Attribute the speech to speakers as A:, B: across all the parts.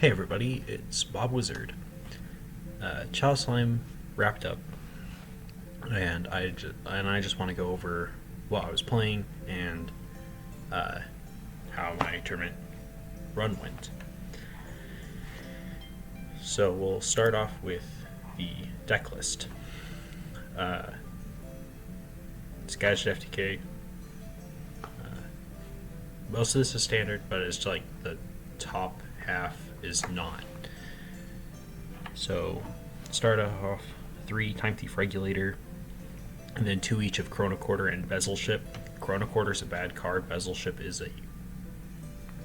A: Hey everybody, it's Bob Wizard. Chalislime wrapped up, and I just want to go over what I was playing and how my tournament run went. So we'll start off with the deck list. It's Gadget FTK. Most of this is standard, but it's like the top half is not. So start off 3 Time Thief Regulator, and then 2 each of Chrono Quarter and Bezel Ship. Chrono Quarter is a bad card. Bezel Ship is a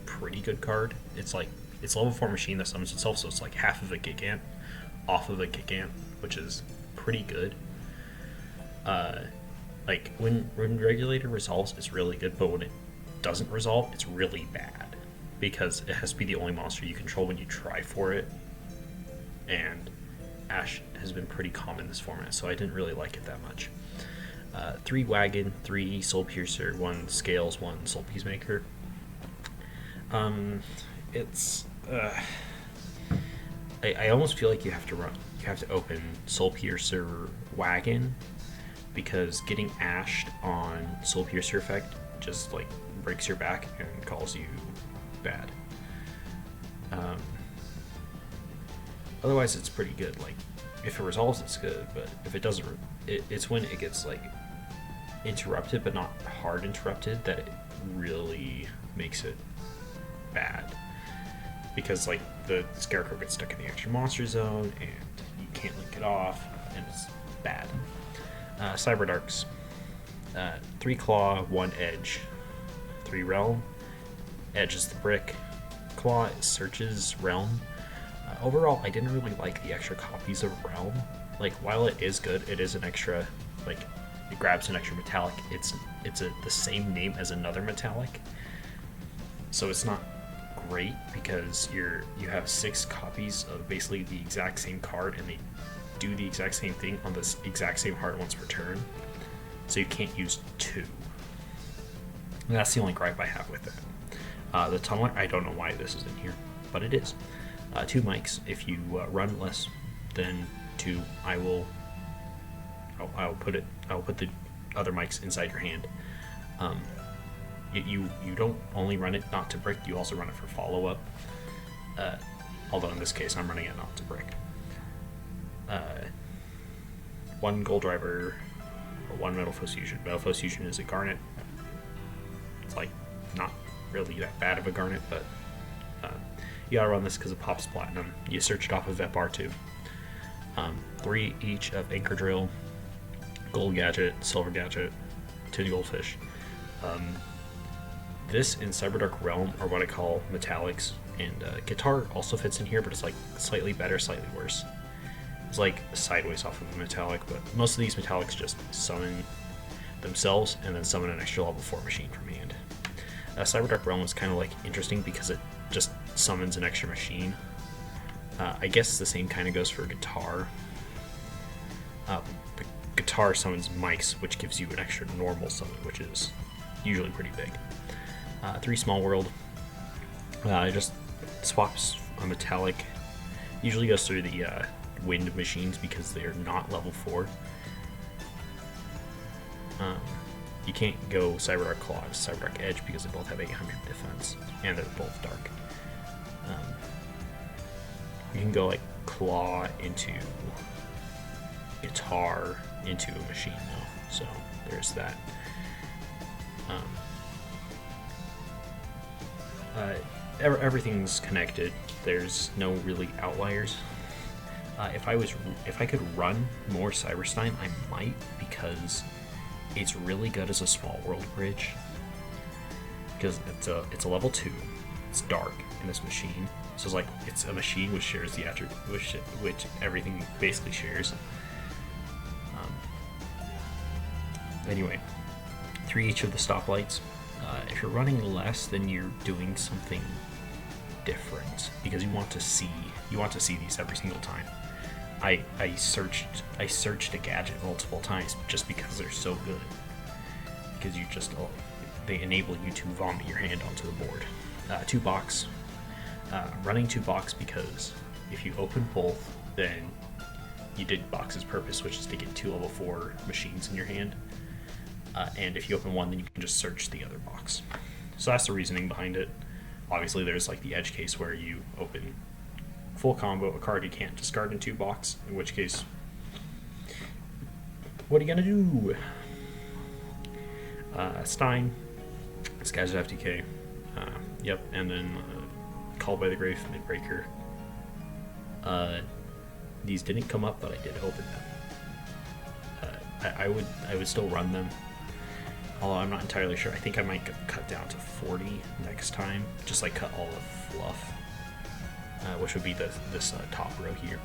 A: pretty good card. It's level 4 machine that summons itself, so it's like half of a Gigant off of a Gigant, which is pretty good. Like when Regulator resolves, it's really good, but when it doesn't resolve, it's really bad because it has to be the only monster you control when you try for it. And Ash has been pretty common in this format, so I didn't really like it that much. 3 Wagon, 3 Soul Piercer, 1 Scales, 1 Soul Peacemaker. It's I almost feel like you have to open Soul Piercer Wagon, because getting ashed on Soul Piercer effect just like breaks your back and calls you bad. Otherwise, it's pretty good. Like, if it resolves, it's good, but if it doesn't, it's when it gets like interrupted, but not hard interrupted, that it really makes it bad. Because like the Scarecrow gets stuck in the extra monster zone, and you can't link it off, and it's bad. Cyber Darks, 3 Claw, 1 Edge, 3 Realm. Edge is the brick. Claw searches Realm. Overall, I didn't really like the extra copies of Realm. Like, while it is good, it is an extra, like, it grabs an extra metallic. It's the same name as another metallic, so it's not great because you have 6 copies of basically the exact same card, and they do the exact same thing on this exact same card once per turn. So you can't use 2. And that's the only gripe I have with it. The Tunneler, I don't know why this is in here, but it is. 2 mics. If you run less than 2, I'll put the other mics inside your hand. You don't only run it not to brick, you also run it for follow up. Although in this case I'm running it not to brick. 1 Gold Driver, or 1 Metal Fusion. Metal Fusion is a Garnet. It's like not really that bad of a Garnet, but you gotta run this because it pops platinum. You search it off of Vet 2. 3 each of Anchor Drill, Gold Gadget, Silver Gadget, Tin Goldfish. This and Cyberdark Realm are what I call metallics, and Guitar also fits in here, but it's like slightly better, slightly worse. It's like sideways off of a metallic, but most of these metallics just summon themselves and then summon an extra level 4 machine from hand. Cyberdark Realm is kind of like interesting because it just summons an extra machine. I guess the same kind of goes for Guitar. The Guitar summons mics, which gives you an extra normal summon, which is usually pretty big. 3 Small World. It just swaps a metallic. Usually goes through the wind machines because they're not level 4. You can't go Cyberdark Claw to Cyberdark Edge because they both have 800 defense, and they're both dark. You can go like Claw into Guitar into a machine though, so there's that. Everything's connected. There's no really outliers. If I could run more Cyberstein, I might, because it's really good as a small world bridge. Because it's a level 2. It's dark in this machine, so it's a machine which shares the attribute, which everything basically shares. Anyway, 3 each of the stoplights. If you're running less, then you're doing something different because you want to see these every single time. I searched a Gadget multiple times just because they're so good. Because they enable you to vomit your hand onto the board. 2 box. running 2 box because if you open both, then you did box's purpose, which is to get 2 level 4 machines in your hand. And if you open 1, then you can just search the other box. So that's the reasoning behind it. Obviously, there's like the edge case where you open full combo, a card you can't discard in 2 box, in which case, what are you gonna do? Stein, this guy's FTK. Yep, and then Called by the Grave, Midbreaker. These didn't come up, but I did open them. I would still run them, although I'm not entirely sure. I think I might cut down to 40 next time, just like cut all the fluff, which would be this top row here.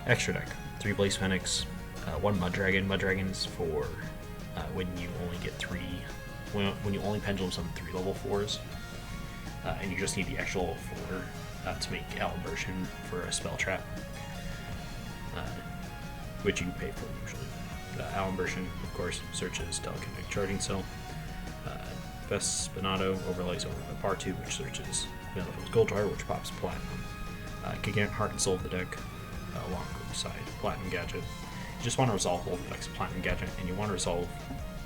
A: Extra deck: 3 Blaze Fenix, 1 Mud Dragon. Mud Dragons for when you only get 3, when you only pendulum summon 3 level 4s, and you just need the extra level 4 to make Albertion for a spell trap, which you pay for usually. Albertion, of course, searches Telekinetic Charging Cell. Vespinato overlays over the Bar 2, which searches Metalfo's Gold Jar, which pops Platinum. Gigant Heart and Soul of the deck, alongside Platinum Gadget. You just want to resolve both decks, Platinum Gadget, and you want to resolve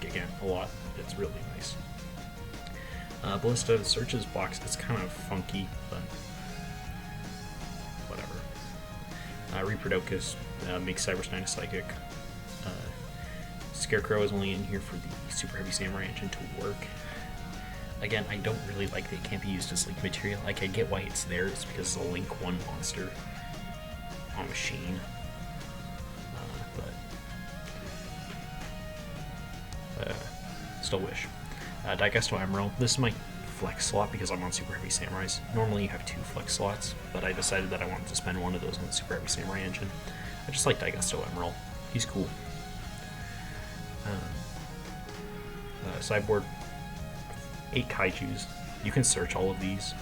A: Gigant a lot. It's really nice. Ballista searches box. It's kind of funky, but whatever. Reproducus makes Cybersnine a Psychic. Scarecrow is only in here for the Super Heavy Samurai engine to work. Again, I don't really like that it can't be used as link material. Like, I get why it's there. It's because it's a link 1 monster on machine. Still wish. Digesto Emerald. This is my flex slot because I'm on Super Heavy Samurais. Normally you have 2 flex slots, but I decided that I wanted to spend one of those on the Super Heavy Samurai engine. I just like Digesto Emerald. He's cool. Sideboard, 8 Kaijus. You can search all of these,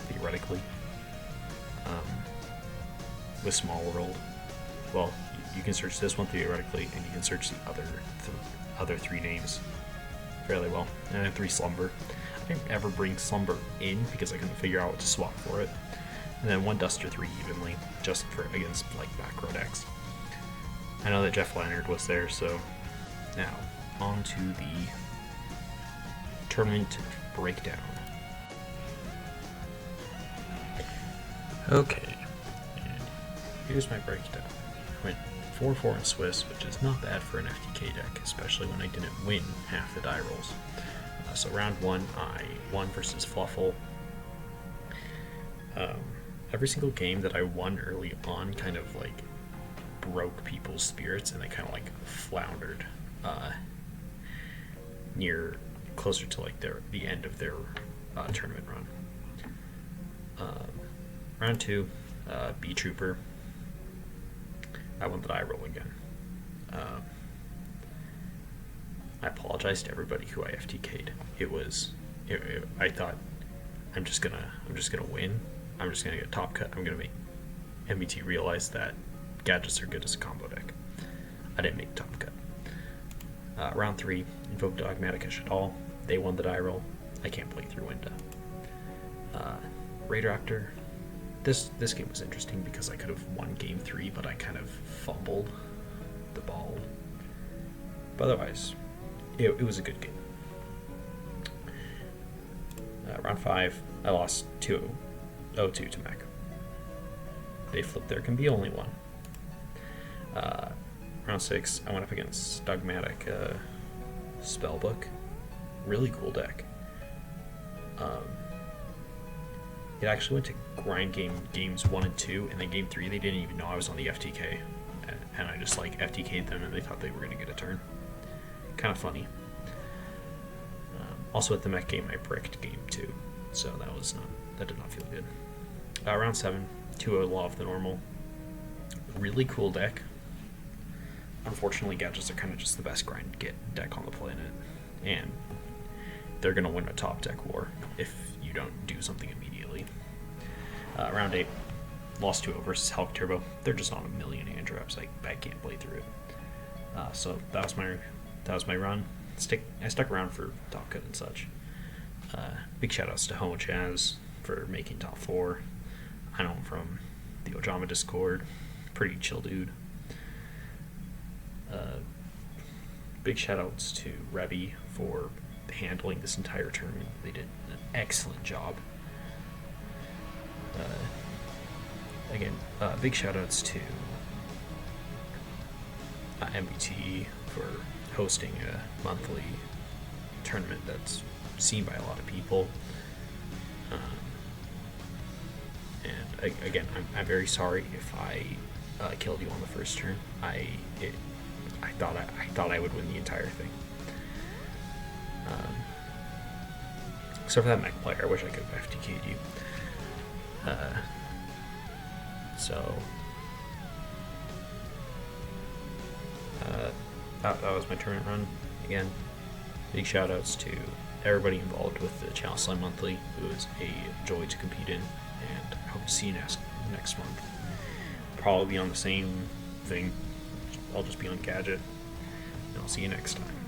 A: theoretically, with Small World. Well, you can search this one theoretically, and you can search the other 3 names fairly well. And then 3 Slumber. I didn't ever bring Slumber in because I couldn't figure out what to swap for it. And then 1 Duster 3 evenly, just for against like back row decks. I know that Jeff Leonard was there, so now on to the tournament breakdown. Okay, and here's my breakdown. I went 4-4 in Swiss, which is not bad for an FTK deck, especially when I didn't win half the die rolls. So round 1, I won versus Fluffle. Every single game that I won early on kind of like broke people's spirits, and they kind of like floundered near closer to like the end of their tournament run. Round 2, B Trooper. I won the die roll again. I apologize to everybody who I FTK'd. I thought I'm just gonna win. I'm just gonna get top cut. I'm gonna make MBT realize that gadgets are good as a combo deck. I didn't make top cut. Round 3, Invoke Dogmatic Shadal. They won the die roll. I can't play through Winda. Raidraptor. This game was interesting because I could have won game 3, but I kind of fumbled the ball. But otherwise, it was a good game. Round 5, I lost 2-0 to Mac. They flipped there can be only one. Round 6, I went up against Dogmatic Spellbook. Really cool deck. It actually went to grind games 1 and 2, and then game 3 they didn't even know I was on the FTK, and I just like FTK'd them, and they thought they were gonna get a turn. Kind of funny. Also at the mech game, I bricked game 2, so that did not feel good. Round 7, 2-0 Law of the Normal. Really cool deck. Unfortunately, gadgets are kind of just the best grind deck on the planet, and they're going to win a top deck war if you don't do something immediately. Round 8, lost 2-0 versus Hulk Turbo. They're just on a million hand traps. I can't play through it. So that was my run. I stuck around for top cut and such. Big shoutouts to Homo Chaz for making top 4. I know him from the Ojama Discord. Pretty chill dude. Big shoutouts to Rebby for handling this entire tournament. They did an excellent job. Again, big shoutouts to MBT for hosting a monthly tournament that's seen by a lot of people. And again, I'm very sorry if I killed you on the first turn. I thought I would win the entire thing. Except for that mech player, I wish I could have FTK'd you. That was my tournament run. Again, big shout outs to everybody involved with the Chaliceslime Monthly. It was a joy to compete in, and I hope to see you next month. Probably be on the same thing. I'll just be on Gadget, and I'll see you next time.